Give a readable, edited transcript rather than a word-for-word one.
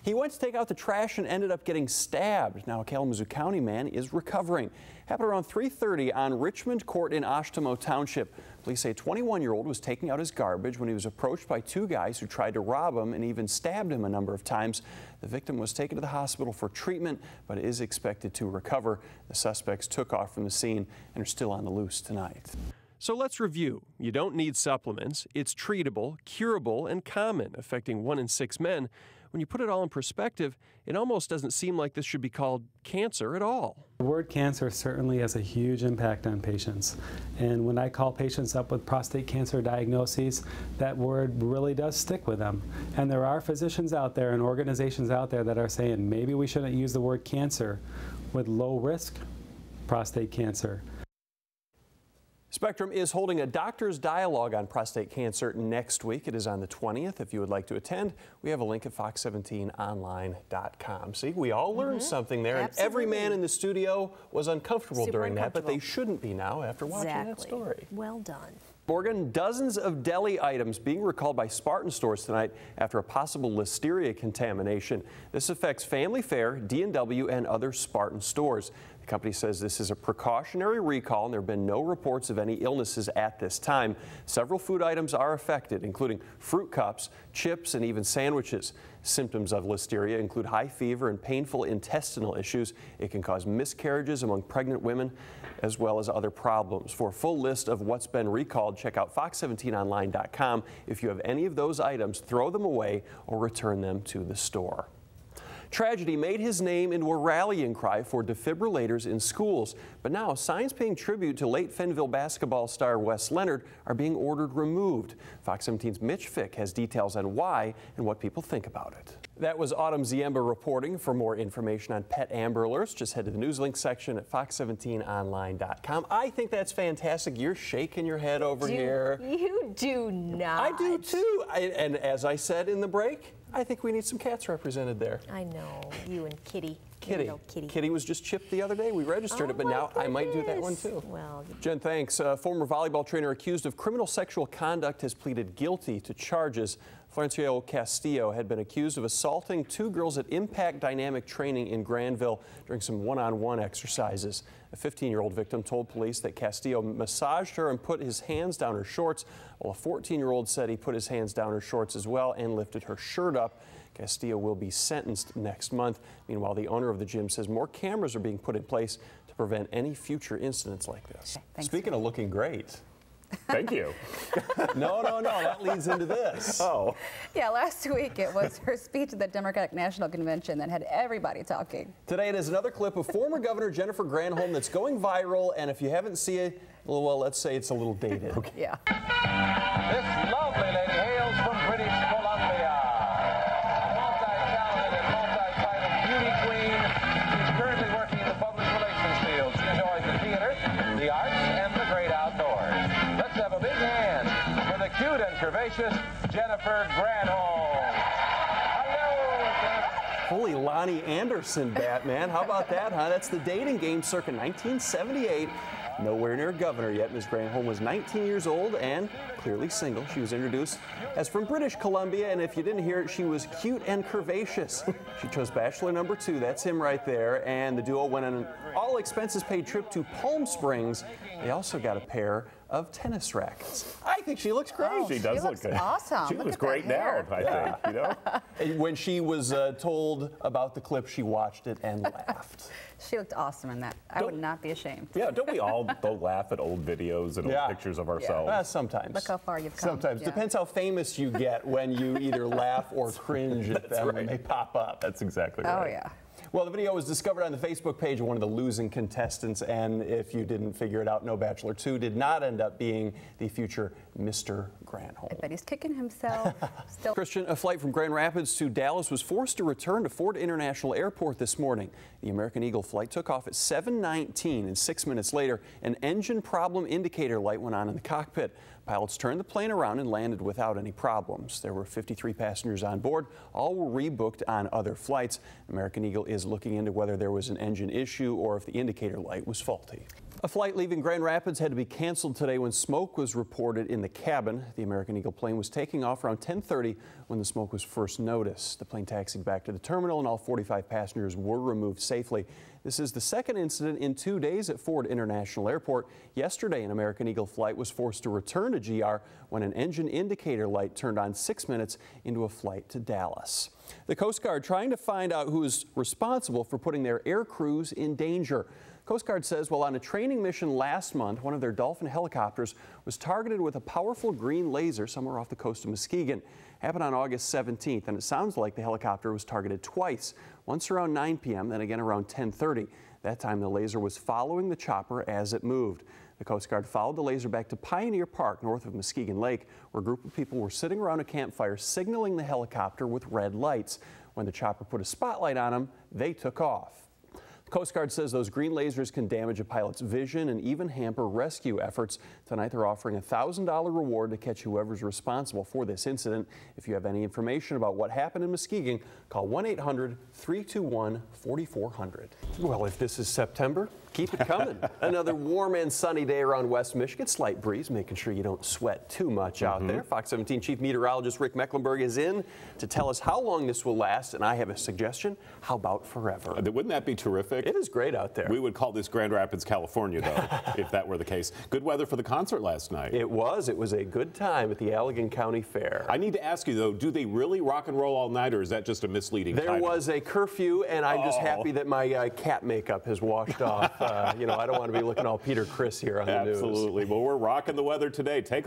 He went to take out the trash and ended up getting stabbed. Now a Kalamazoo County man is recovering. Happened around 3:30 on Richmond Court in Ashtamo Township. Police say a 21-year-old was taking out his garbage when he was approached by two guys who tried to rob him and even stabbed him a number of times. The victim was taken to the hospital for treatment, but is expected to recover. The suspects took off from the scene and are still on the loose tonight. So let's review. You don't need supplements. It's treatable, curable, and common, affecting 1 in 6 men. When you put it all in perspective, it almost doesn't seem like this should be called cancer at all. The word cancer certainly has a huge impact on patients. And when I call patients up with prostate cancer diagnoses, that word really does stick with them. And there are physicians out there and organizations out there that are saying maybe we shouldn't use the word cancer with low risk prostate cancer. Spectrum is holding a doctor's dialogue on prostate cancer next week. It is on the 20th. If you would like to attend, we have a link at fox17online.com. See, we all learned something there, Absolutely. and every man in the studio was uncomfortable Super during that, but they uncomfortable. shouldn't be now after watching that story. Well done. Oregon, dozens of deli items being recalled by Spartan stores tonight after a possible listeria contamination. This affects Family Fare, D&W, and other Spartan stores. The company says this is a precautionary recall and there have been no reports of any illnesses at this time. Several food items are affected, including fruit cups, chips, and even sandwiches. Symptoms of listeria include high fever and painful intestinal issues. It can cause miscarriages among pregnant women, as well as other problems. For a full list of what's been recalled, check out fox17online.com. If you have any of those items, throw them away or return them to the store. Tragedy made his name into a rallying cry for defibrillators in schools. But now signs paying tribute to late Fenville basketball star Wes Leonard are being ordered removed. Fox 17's Mitch Fick has details on why and what people think about it. That was Autumn Ziemba reporting. For more information on pet Amber Alerts, just head to the news link section at fox17online.com. I think that's fantastic. You're shaking your head over here. You do not. I do too. And as I said in the break, I think we need some cats represented there. I know. You and Kitty. Kitty. Kitty was just chipped the other day. We registered it, but now I might do that one too. Well, Jen, thanks. A former volleyball trainer accused of criminal sexual conduct has pleaded guilty to charges. Florencio Castillo had been accused of assaulting two girls at Impact Dynamic Training in Granville during some one-on-one exercises. A 15-year-old victim told police that Castillo massaged her and put his hands down her shorts, while a 14-year-old said he put his hands down her shorts as well and lifted her shirt up. Castillo will be sentenced next month. Meanwhile, the owner of the gym says more cameras are being put in place to prevent any future incidents like this. Speaking of looking great. Thank you. No, that leads into this. Oh. Yeah, last week it was her speech at the Democratic National Convention that had everybody talking. Today it is another clip of former Governor Jennifer Granholm that's going viral, and if you haven't seen it, well, let's say it's a little dated. Okay. Yeah. This lovely lady hails from British Columbia. Multi-talented and multi-titled beauty queen. She's currently working in the public relations field. She enjoys the theater, the arts, and the great outdoors. Let's have a big hand for the cute and curvaceous Jennifer Granholm. Hello, Jennifer. Holy Lonnie Anderson, Batman. How about that, huh? That's the dating game circa 1978. Nowhere near governor yet. Ms. Granholm was 19 years old and clearly single. She was introduced as from British Columbia, and if you didn't hear it, she was cute and curvaceous. She chose bachelor number 2. That's him right there. And the duo went on an all-expenses-paid trip to Palm Springs. They also got a pair of tennis rackets. I think she looks great. She does look good. Awesome. She looks great now, I think, you know? And when she was told about the clip, she watched it and laughed. She looked awesome in that. I would not be ashamed. Yeah, don't we all though laugh at old videos and old pictures of ourselves? Sometimes. Look how far you've come. Sometimes. Yeah. Depends how famous you get when you either laugh or cringe at them when they pop up. That's exactly right. Oh, yeah. Well, the video was discovered on the Facebook page of one of the losing contestants, and if you didn't figure it out, no, Bachelor 2 did not end up being the future Mr. Granholm. I bet he's kicking himself. Still. Christian, a flight from Grand Rapids to Dallas was forced to return to Ford International Airport this morning. The American Eagle flight took off at 7:19, and 6 minutes later, an engine problem indicator light went on in the cockpit. Pilots turned the plane around and landed without any problems. There were 53 passengers on board. All were rebooked on other flights. American Eagle is looking into whether there was an engine issue or if the indicator light was faulty. A flight leaving Grand Rapids had to be canceled today when smoke was reported in the cabin. The American Eagle plane was taking off around 10:30 when the smoke was first noticed. The plane taxied back to the terminal and all 45 passengers were removed safely. This is the second incident in 2 days at Ford International Airport. Yesterday, an American Eagle flight was forced to return to GR when an engine indicator light turned on 6 minutes into a flight to Dallas. The Coast Guard trying to find out who is responsible for putting their air crews in danger. Coast Guard says while on a training mission last month, one of their Dolphin helicopters was targeted with a powerful green laser somewhere off the coast of Muskegon. Happened on August 17th, and it sounds like the helicopter was targeted twice, once around 9 p.m., then again around 10:30. That time the laser was following the chopper as it moved. The Coast Guard followed the laser back to Pioneer Park north of Muskegon Lake, where a group of people were sitting around a campfire signaling the helicopter with red lights. When the chopper put a spotlight on them, they took off. The Coast Guard says those green lasers can damage a pilot's vision and even hamper rescue efforts. Tonight they're offering a $1,000 reward to catch whoever's responsible for this incident. If you have any information about what happened in Muskegon, call 1-800-321-4400. Well, if this is September, keep it coming. Another warm and sunny day around West Michigan. Slight breeze, making sure you don't sweat too much out there. Fox 17 Chief Meteorologist Rick Mecklenburg is in to tell us how long this will last, and I have a suggestion. How about forever? Wouldn't that be terrific? It is great out there. We would call this Grand Rapids, California, though, if that were the case. Good weather for the concert last night. It was. It was a good time at the Allegan County Fair. I need to ask you, though, do they really rock and roll all night, or is that just a misleading There title? was a curfew, and I'm just happy that my cat makeup has washed off. You know, I don't want to be looking all Peter Criss here on the news. Absolutely. Well, we're rocking the weather today. Take a